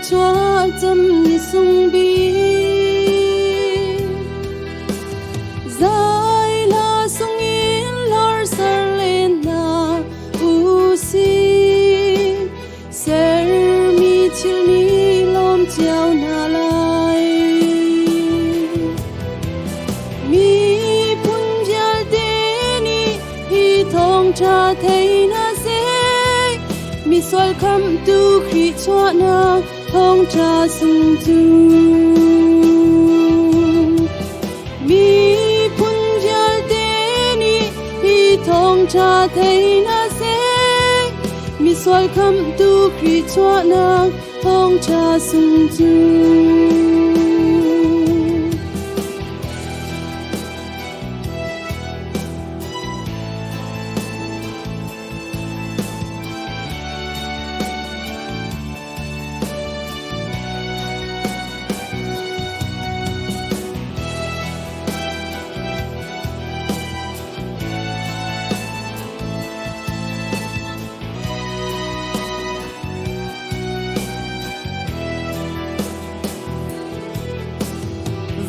chua chăm ni sung bi zai la sung in lor sar lên na u si ser mi chil ni lom chiao na lai mi pun jal te ni hi thong cha thei na se mi sol kham tu khi chua na thong cha sung tu mi pun jal te ni hi thong cha thei na se mi sol kham tu khi chua na thong cha sung tu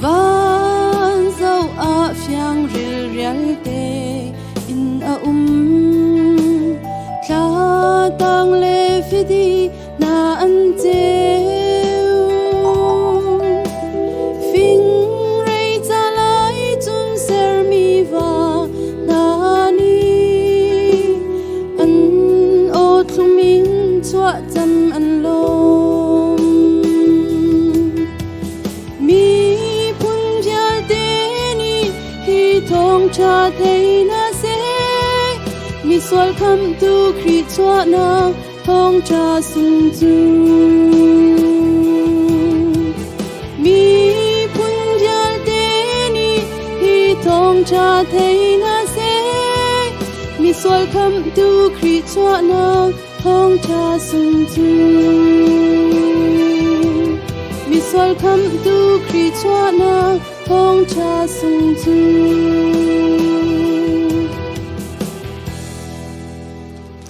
van dâu a phiang ril rial te in a thla tang le phi di na an cheu phing rei cha lai chun ser mi va na ni an o thuming chua cham an lom mi thong cha thei na se mi sol kham tu khi chua na thong cha sung tu mi pun jal te ni hi thong cha thei na se mi sol kham tu khi chua na thong cha sung tu mi sol kham tu khi chua na thong cha sung tu